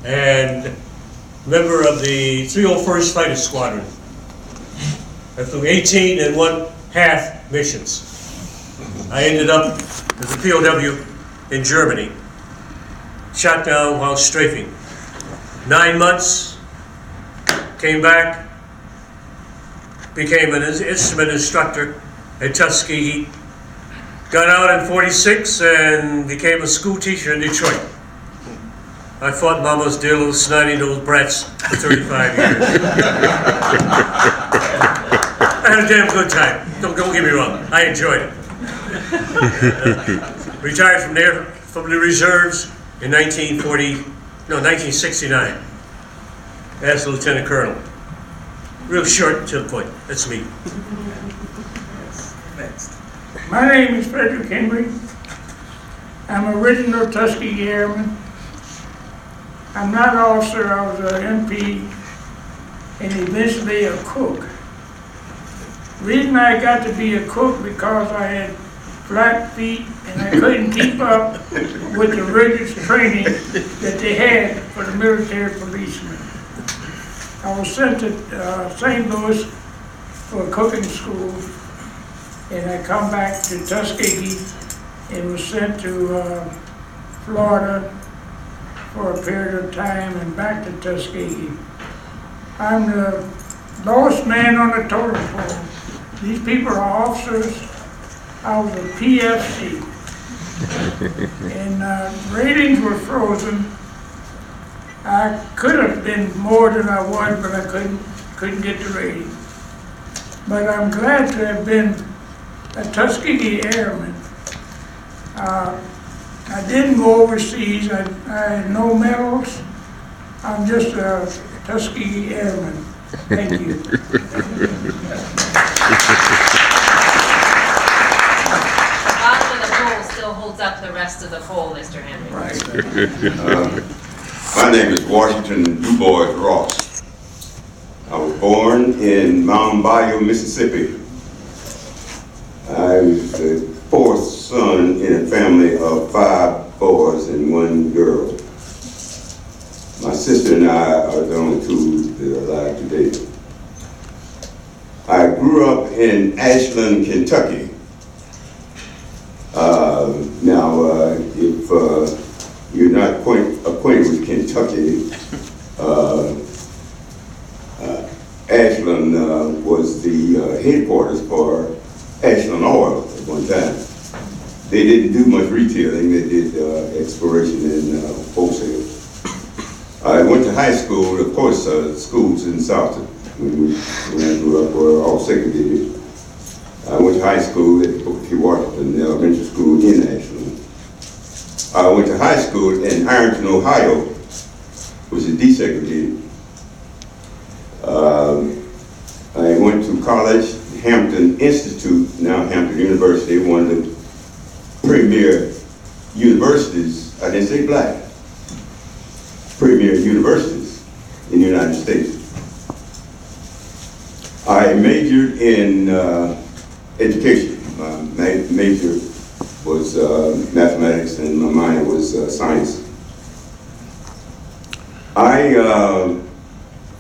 and member of the 301st Fighter Squadron. I flew 18 and 1/2 missions. I ended up as a POW in Germany, shot down while strafing. 9 months, came back, became an instrument instructor at Tuskegee, got out in 46 and became a school teacher in Detroit. I fought Mama's dear little snotty-nosed brats for 35 years. I had a damn good time. Don't get me wrong. I enjoyed it. Retired from the reserves in 1969 as Lieutenant Colonel. Real short and to the point. That's me. Next. My name is Frederick Henry. I'm original Tuskegee Airman. I'm not an officer, I was an MP and eventually a cook. The reason I got to be a cook because I had flat feet and I couldn't keep up with the rigorous training that they had for the military policemen. I was sent to St. Louis for cooking school, and I come back to Tuskegee and was sent to Florida for a period of time and back to Tuskegee. I'm the lowest man on the totem pole. These people are officers. I was a PFC. And ratings were frozen. I could have been more than I was, but I couldn't get the rating. But I'm glad to have been a Tuskegee Airman. I didn't go overseas. I had no medals. I'm just a Tuskegee Airman. Thank you. The bottom of the pole still holds up the rest of the pole, Mr. Henry. Right. My name is Washington Du Bois Ross. I was born in Mountain Bayou, Mississippi. I was the fourth son in a family of 5 boys and 1 girl. My sister and I are the only 2 that are alive today. I grew up in Ashland, Kentucky. If you're not acquainted with Kentucky, Ashland was the headquarters for Ashland Oil at one time. They didn't do much retailing, they did exploration and wholesale. I went to high school, of course, schools in South, when I grew up, were all segregated. I went to high school at Booker T. Washington Elementary School in Ashland. I went to high school in Ironton, Ohio, which is desegregated. I went to college, Hampton Institute, now Hampton University, one of the premier universities, I didn't say black, premier universities in the United States. I majored in education. My major was mathematics and my minor was science.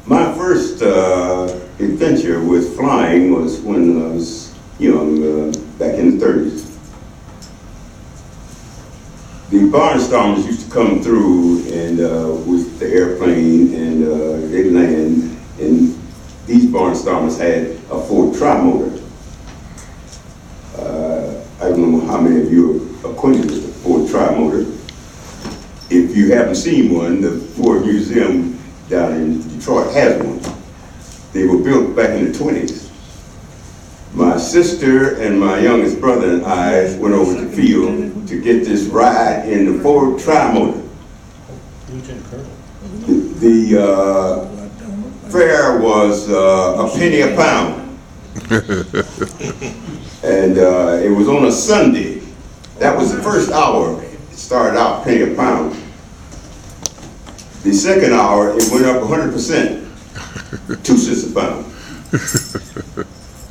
My first adventure with flying was when I was young, back in the 30s. The barnstormers used to come through and with the airplane and they'd land, and these barnstormers had a Ford tri-motor. I don't know how many of you are acquainted with the Ford tri-motor. If you haven't seen one, the Ford Museum down in Detroit has one. They were built back in the 20s. My sister and my youngest brother and I went over to the field to get this ride in the Ford tri-motor. The fare was a penny a pound. And it was on a Sunday. That was the first hour. It started out penny a pound. The second hour, it went up 100%, 2 cents a pound.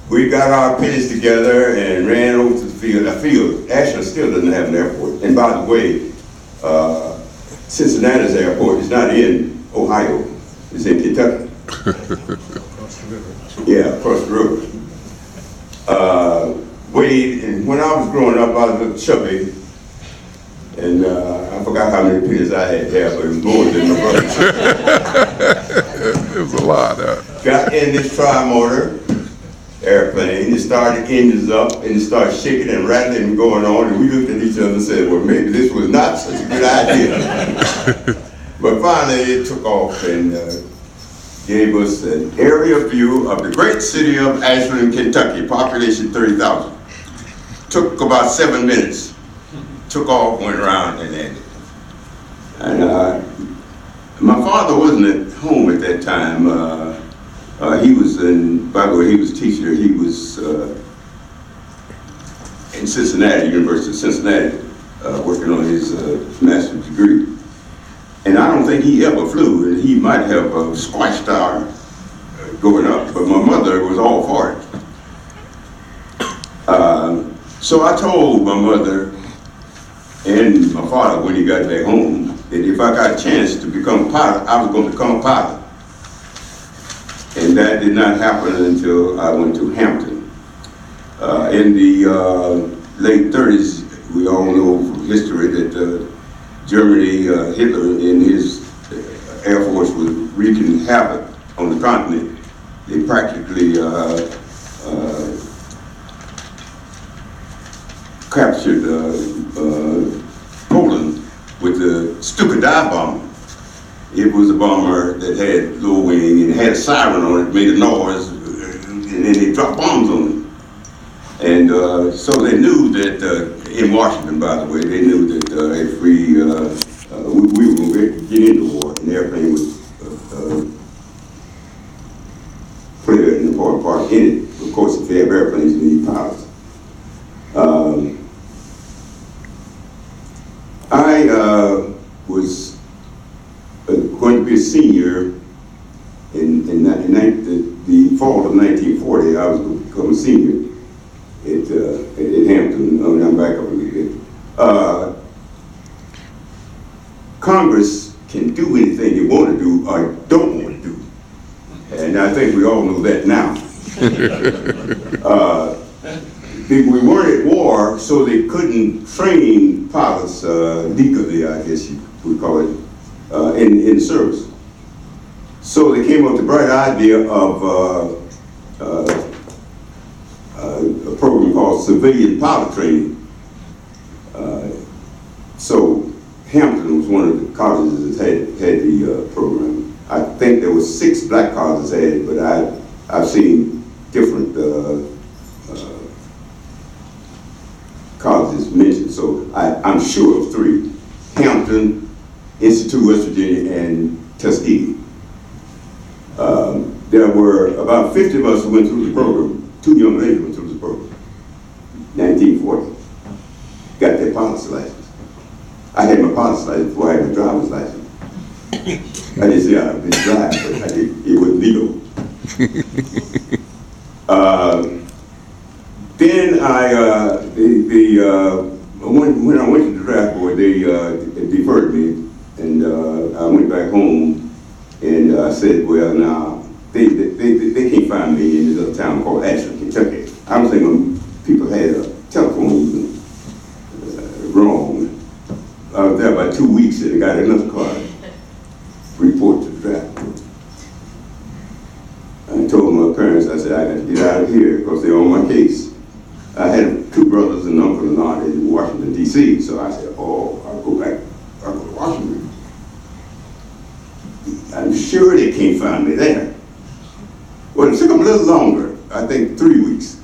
We got our pennies together and ran over to the field. The field, Ashland still doesn't have an airport. And by the way, Cincinnati's airport is not in Ohio, it's in Kentucky. Yeah, across the river. And when I was growing up, I was a little chubby, and I forgot how many pennies I had there, but it was more than my brother. It was a lot. Got in this tri-motor airplane, it started engines up, and it started shaking and rattling and going on, and we looked at each other and said, well, maybe this was not such a good idea. But finally, it took off and gave us an aerial view of the great city of Ashland, Kentucky, population 30,000. Took about 7 minutes. Took off, went around and landed. And my father wasn't at home at that time. He was by the way, he was a teacher. He was in Cincinnati, University of Cincinnati, working on his master's degree. And I don't think he ever flew, and he might have squashed our going up, but my mother was all for it. So I told my mother and my father when he got back home that if I got a chance to become a pilot, I was going to become a pilot. And that did not happen until I went to Hampton. In the late 30s, we all know from history that Germany, Hitler and his Air Force was wreaking havoc on the continent. They practically captured Poland with the Tuskegee bomber. It was a bomber that had low wing and had a siren on it, made a noise, and then they dropped bombs on it. And so they knew that, in Washington, by the way, they knew that if we were going to get into war, and the airplane would play an important part in it. Of course, if they have airplanes, you need pilots. I was going to be a senior in the fall of 1940. I was going to become a senior at Hampton. I mean, I'm back up a little bit. Congress can do anything they want to do or don't want to do. And I think we all know that now. We weren't at war, so they couldn't train pilots legally, I guess you would call it, in service. So they came up with the bright idea of a program called civilian pilot training. So Hampton was one of the colleges that had the program. I think there were 6 black colleges that had it, but I've seen different colleges mentioned, so I'm sure of 3. Hampton, Institute, West Virginia, and Tuskegee. There were about 50 of us who went through the program. 2 young ladies went through the program. 1940. Got their pilot's license. I had my pilot's license before I had my driver's license. I didn't say I didn't drive, but it wasn't legal. Then when I went to the draft board, they deferred me, and I went back home, and I said, well, now, they can't find me in this other town called Ashland, Kentucky. I was thinking people had a telephone wrong. I was there about 2 weeks, and I got another card, report to the draft board. I told my parents, I said, I got to get out of here because they're on my case. I had 2 brothers and uncle and aunt in Washington, D.C., so I said, oh, I'll go to Washington. I'm sure they can't find me there. Well, it took them a little longer, I think 3 weeks,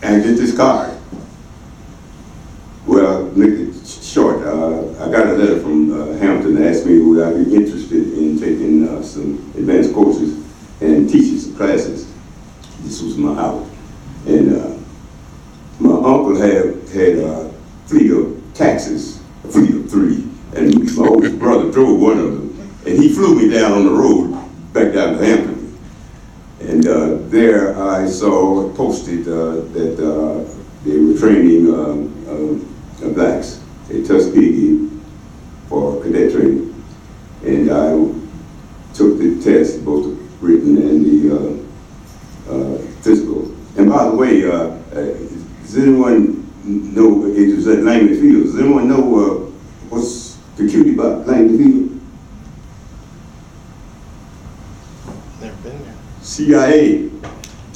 and get this card. Well, make it short, I got a letter from Hampton that asked me would I be interested in taking some advanced courses and teaching some classes. This was my hour. And my uncle had a fleet of taxis, a fleet of 3, and my oldest brother drove one of them, and he flew me down on the road back down to Hampton. And there I saw posted that they were training blacks at Tuskegee for cadet training. And I took the test, both the written and the physical. And by the way, does anyone know, it was at Langley Field, does anyone know what's peculiar about Langley Field? Never been there. CIA.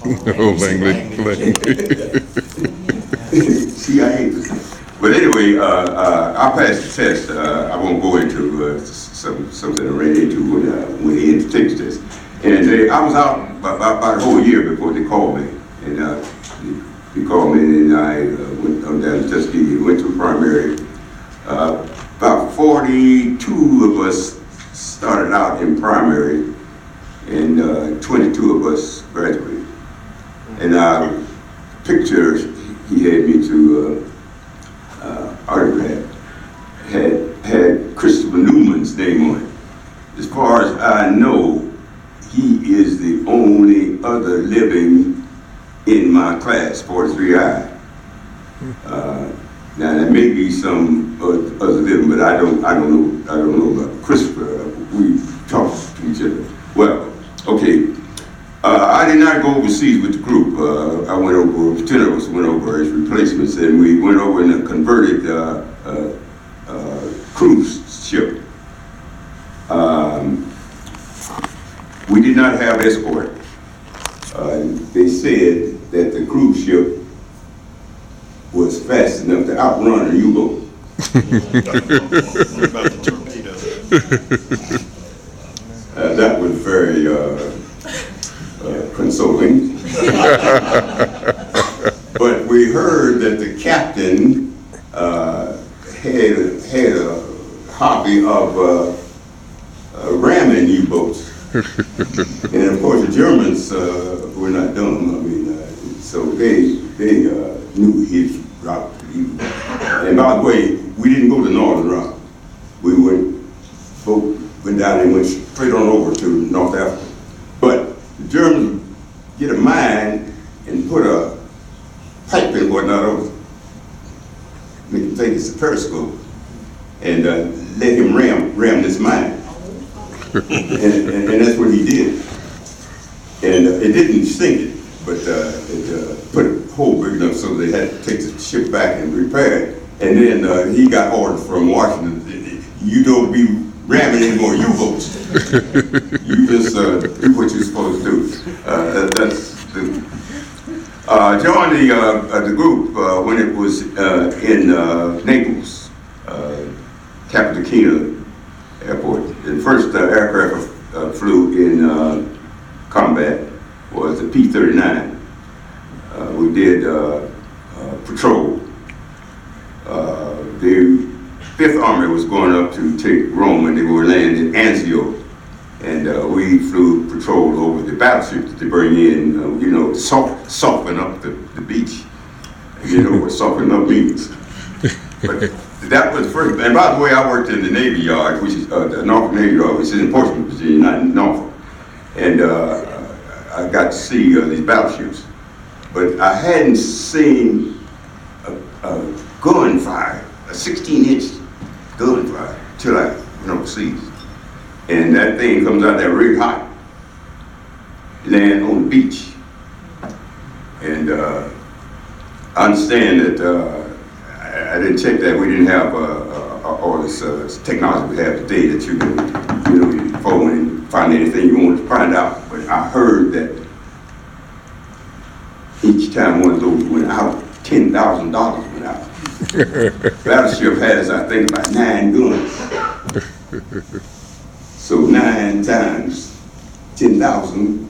Oh, Langley. CIA. But anyway, I passed the test. I won't go into something I ran into when he had to take the test. And I was out about a whole year before they called me. And they called me, and I went down to Tuskegee, went to primary. About 42 of us started out in primary, and 22 of us graduated. And picture he had me to autograph had Christopher Newman's name on it. As far as I know, he is the only other living in my class, 43I. Now there may be some other living, but I don't know about Christopher. We talked to each other. Well, okay. I did not go overseas with the group. I went over, 10 of us went over as replacements, and we went over in a converted cruise ship. We did not have escort. They said that the cruise ship was fast enough to outrun a U-boat. What about the torpedo? That was very consoling. But we heard that the captain had a hobby of ramming U-boats. And of course the Germans were not dumb. I mean, so they knew his route. And by the way, we didn't go the northern route. We went down and went straight on over to North Africa. But the Germans get a mine and put a pipe and whatnot over, make him think it's a periscope, and let him ram this mine. and that's what he did. And it didn't sink it, but it put a hole big enough so they had to take the ship back and repair it. And then he got orders from Washington, you don't be ramming any more U-boats. You just do what you're supposed to do. Joined the group when it was in Naples, Capitolina Airport. The first aircraft flew in combat was the P-39. We did patrol. The 5th Army was going up to take Rome, and they were landing in Anzio. And we flew patrol over the battleships that they bring in, soften up the beach. You know what soften up means. But that was first. And by the way, I worked in the Navy Yard, which is the Norfolk Navy Yard, which is in Portsmouth, Virginia, not in Norfolk. And I got to see these battleships. But I hadn't seen a gun fire, a 16-inch gun fire, till I went overseas. And that thing comes out there really hot, land on the beach. And I understand that, I didn't check that, we didn't have all this technology we have today that you can, you phone and find anything you want to find out. But I heard that each time one of those went out, $10,000 went out. Battleship has, I think, about 9 guns. So 9 times 10,000.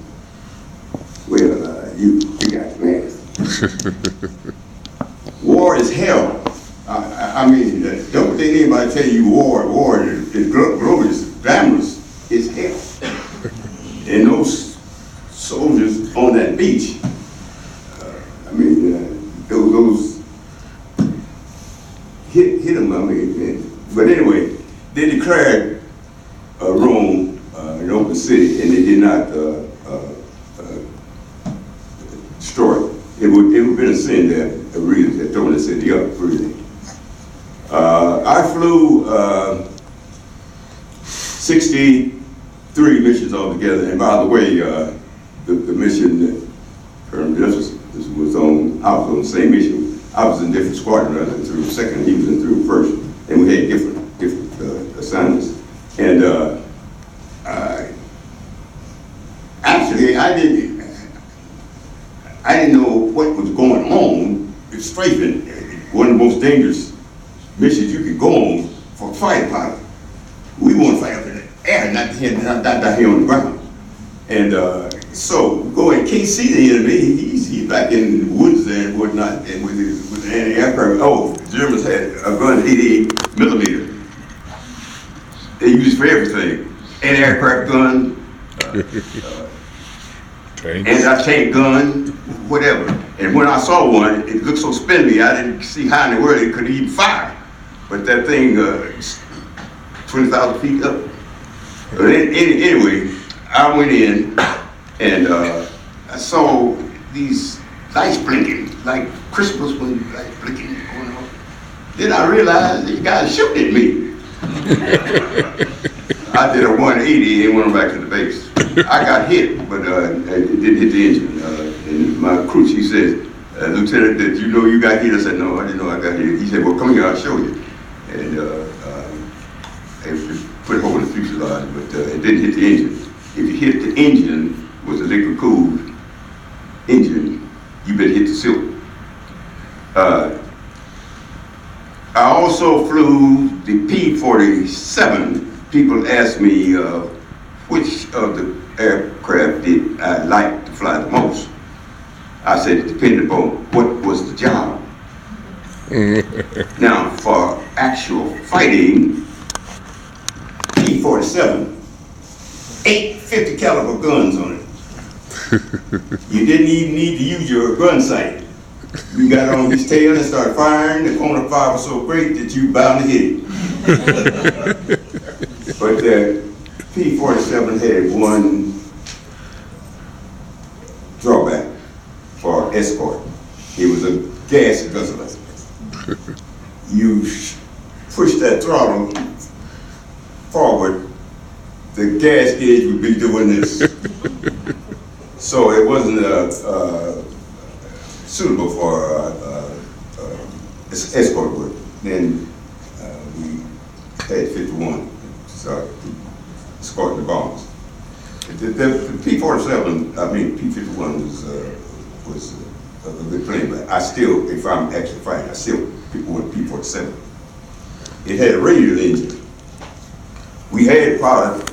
Well, you got math. War is hell. I mean, don't think anybody tell you war is glorious, glamorous. It's hell. And those soldiers on that beach, I mean, those hit them. I mean, but anyway, they declared Rome an open city, and they did not destroy it. It would have been a sin that readers had thrown the city up, really. I flew 63 missions altogether. And by the way, the mission that Colonel Justice was on, I was on the same mission. I was in different squadron, I was in through second, he was in through first, and we had different assignments. And actually, I didn't know what was going on. It's strafing, one of the most dangerous missions you could go on for a fighter pilot. We want to fight up in the air, not down here on the ground. And so go and can't see the enemy. He's back in the woods there and whatnot, and with the anti-aircraft. Oh, the Germans had a gun 88 millimeter. They use it for everything. Anti-aircraft gun, anti-tank gun, whatever. And when I saw one, it looked so spindly, I didn't see how in the world it could even fire. But that thing, 20,000 feet up. But anyway, I went in and I saw these lights blinking, like Christmas when lights blinking going on. Then I realized these guys shooting at me. I did a 180 and went back to the base. I got hit, but it didn't hit the engine. And my crew chief said, Lieutenant, did you know you got hit? I said, no, I didn't know I got hit. He said, well, come here, I'll show you. And they put a hole in the fuselage, but it didn't hit the engine. If you hit the engine with a liquid cooled engine, you better hit the silk. I also flew the P-47. People ask me which of the aircraft did I like to fly the most. I said it depended upon what was the job. Now, for actual fighting, P-47, 8 50 caliber guns on it. You didn't even need to use your gun sight. You got on his tail and started firing. The cone of fire was so great that you bound to hit it. But the P-47 had one drawback for escort. It was a gas guzzler. You push that throttle forward, the gas gauge would be doing this. So it wasn't suitable for escort work. Then we had 51, started escorting the bombers. The P-47, I mean P-51 was a good plane, but I still, if I'm actually fighting, I still want P-47. It had a radial engine. We had a pilot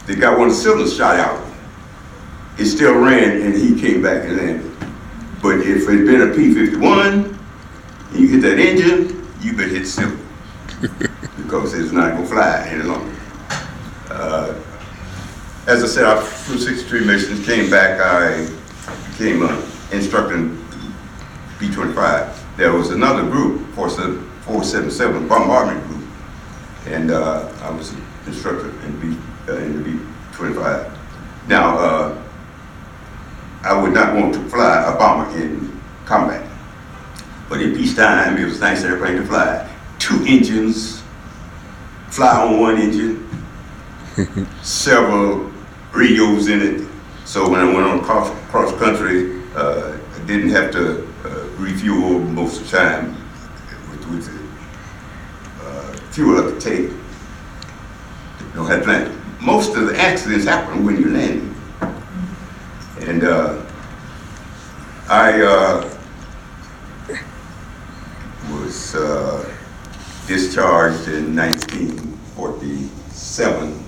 that got one of the cylinders shot out. It still ran and he came back and landed. But if it had been a P-51 and you hit that engine, you better hit the cylinder because it's not gonna fly any longer. As I said, I flew 63 missions, came back, I became an instructor in B-25. There was another group, 477 bombardment group, and I was an instructor in the B-25. Now, I would not want to fly a bomber in combat, but in peacetime, it was nice airplane to fly. 2 engines, fly on one engine, several radios in it. So when I went on cross country, I didn't have to refuel most of the time with the fuel up the tank. Don't have to land. Most of the accidents happen when you're landing. And I was discharged in 1947.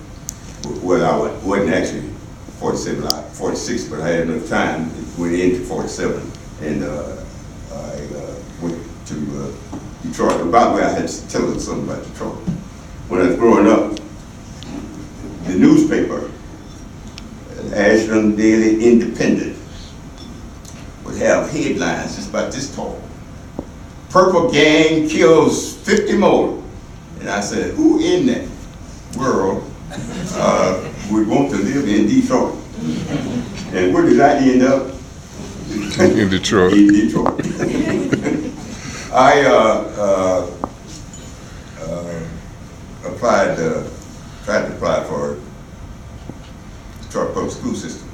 Well, I wasn't actually 47, 46, but I had enough time. It went into 47, and I went to Detroit. By the way, I had to tell them something about Detroit. When I was growing up, the newspaper, Ashland Daily Independent, would have headlines just about this tall. Purple gang kills 50 more. And I said, who in that world would want to live in Detroit? And where did I end up? In Detroit. In Detroit. I applied tried to apply for Detroit Public School System,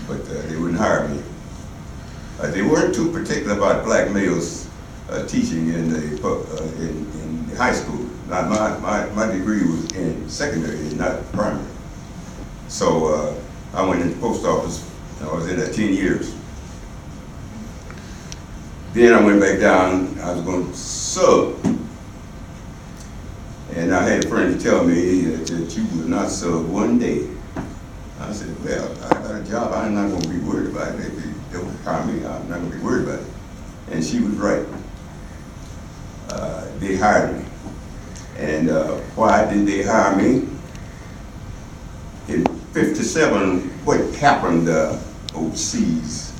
but they wouldn't hire me. They weren't too particular about black males teaching in in high school. Now, my degree was in secondary, not primary. So I went into the post office. I was in there 10 years. Then I went back down. I was going to sub. And I had a friend tell me that you would not sub one day. I said, well, I got a job. I'm not going to be worried about it. If you don't hire me, I'm not going to be worried about it. And she was right. They hired me. And why did they hire me? In '57, what happened overseas?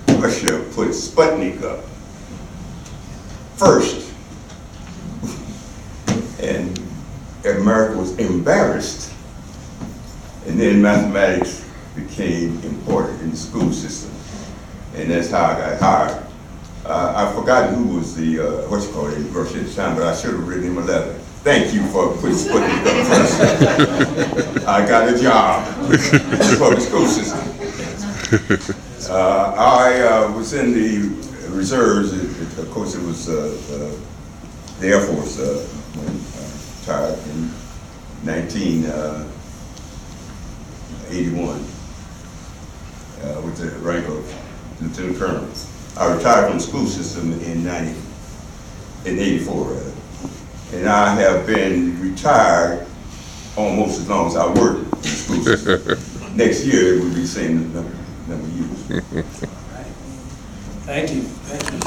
Russia put Sputnik up first. And America was embarrassed. And then mathematics became important in the school system. And that's how I got hired. I've forgotten who was the, in Russia at the time, but I should have written him a letter. Thank you for putting Sputnik up first. I got a job for the school system. I was in the reserves. Of course, it was the Air Force when I retired in 1981 with the rank of lieutenant colonel. I retired from the school system in 84 rather. And I have been retired almost as long as I worked in the school system. Next year it will be the same number of years. Thank you. Thank you.